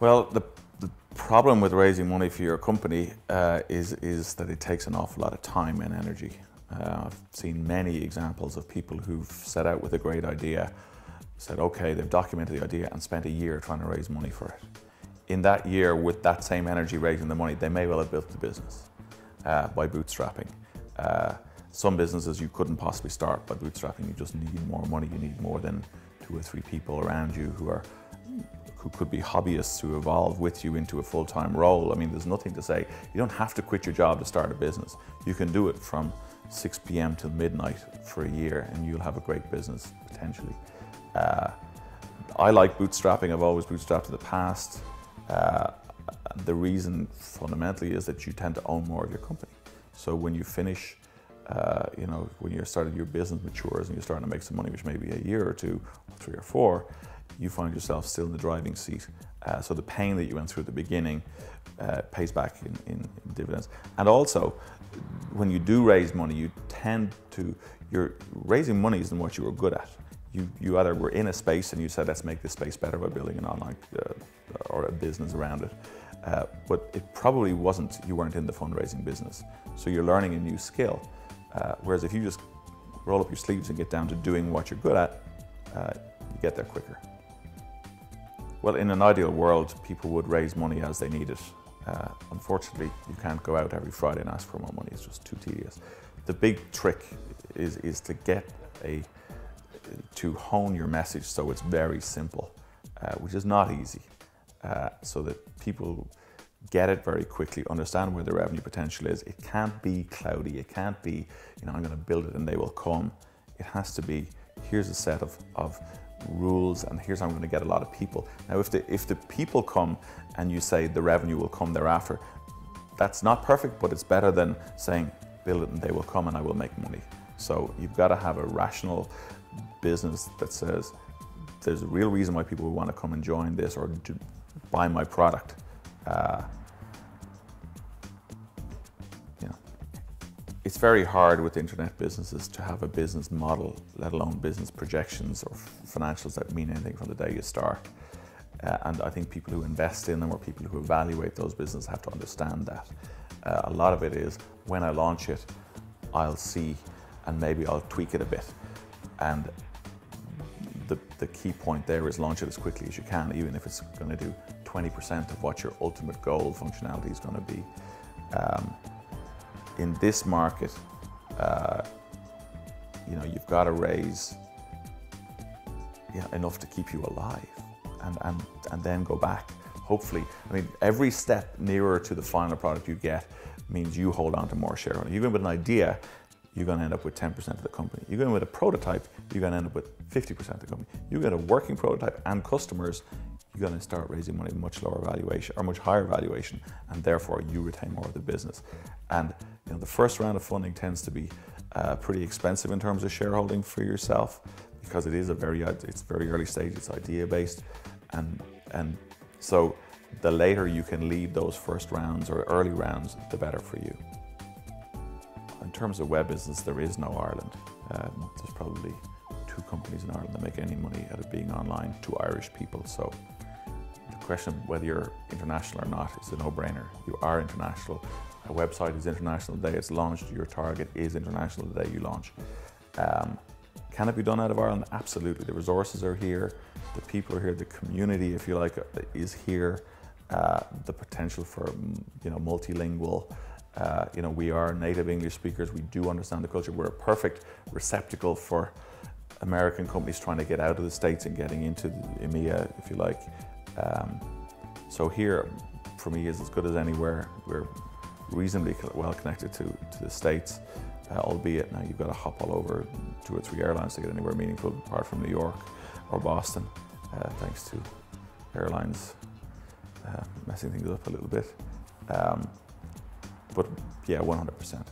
Well, the problem with raising money for your company is that it takes an awful lot of time and energy. I've seen many examples of people who've set out with a great idea, said, okay, they've documented the idea and spent a year trying to raise money for it. In that year, with that same energy raising the money, they may well have built the business by bootstrapping. Some businesses you couldn't possibly start by bootstrapping. You just need more money. You need more than 2 or 3 people around you who could be hobbyists who evolve with you into a full-time role. I mean, there's nothing to say. You don't have to quit your job to start a business. You can do it from 6 p.m. till midnight for a year and you'll have a great business, potentially. I like bootstrapping. I've always bootstrapped in the past. The reason fundamentally is that you tend to own more of your company. So when you finish, when you're starting, your business matures and you're starting to make some money, which may be a year or 2, or 3 or 4, you find yourself still in the driving seat. So the pain that you went through at the beginning pays back in dividends. And also, when you do raise money, you tend to, raising money isn't what you were good at. You either were in a space and you said, let's make this space better by building an online or a business around it. But it probably wasn't, you weren't in the fundraising business. So you're learning a new skill. Whereas if you just roll up your sleeves and get down to doing what you're good at, you get there quicker. Well, in an ideal world, people would raise money as they need it. Unfortunately, you can't go out every Friday and ask for more money. It's just too tedious. The big trick is to get to hone your message so it's very simple, which is not easy, so that people get it very quickly, understand where the revenue potential is. It can't be cloudy. It can't be, I'm going to build it and they will come. It has to be, here's a set of rules and here's how I'm going to get a lot of people. Now, if the people come and you say the revenue will come thereafter, that's not perfect, but it's better than saying build it and they will come and I will make money. So you've got to have a rational business that says there's a real reason why people would want to come and join this or buy my product. It's very hard with internet businesses to have a business model, let alone business projections or financials that mean anything from the day you start. And I think people who invest in them or people who evaluate those businesses have to understand that. A lot of it is, when I launch it, I'll see and maybe I'll tweak it a bit. And the key point there is launch it as quickly as you can, even if it's going to do 20% of what your ultimate goal functionality is going to be. In this market, you've got to raise enough to keep you alive and then go back. Hopefully, every step nearer to the final product you get means you hold on to more shareholding. You go in with an idea, you're going to end up with 10% of the company. You go in with a prototype, you're going to end up with 50% of the company. You get a working prototype and customers, you're going to start raising money at much lower valuation or much higher valuation, and therefore you retain more of the business. And the first round of funding tends to be pretty expensive in terms of shareholding for yourself, because it's very early stage, it's idea based, and so the later you can lead those first rounds or early rounds, the better for you. In terms of web business, there is no Ireland. There's probably 2 companies in Ireland that make any money out of being online, 2 Irish people. So the question of whether you're international or not is a no-brainer. You are international. A website is international the day it's launched. Your target is international the day you launch. Can it be done out of Ireland? Absolutely. The resources are here. The people are here. The community, if you like, is here. The potential for multilingual. We are native English speakers. We do understand the culture. We're a perfect receptacle for American companies trying to get out of the States and getting into the EMEA, if you like. So here, for me, is as good as anywhere. We're reasonably well connected to the States, albeit now you've got to hop all over 2 or 3 airlines to get anywhere meaningful, apart from New York or Boston, thanks to airlines messing things up a little bit. But yeah, 100%.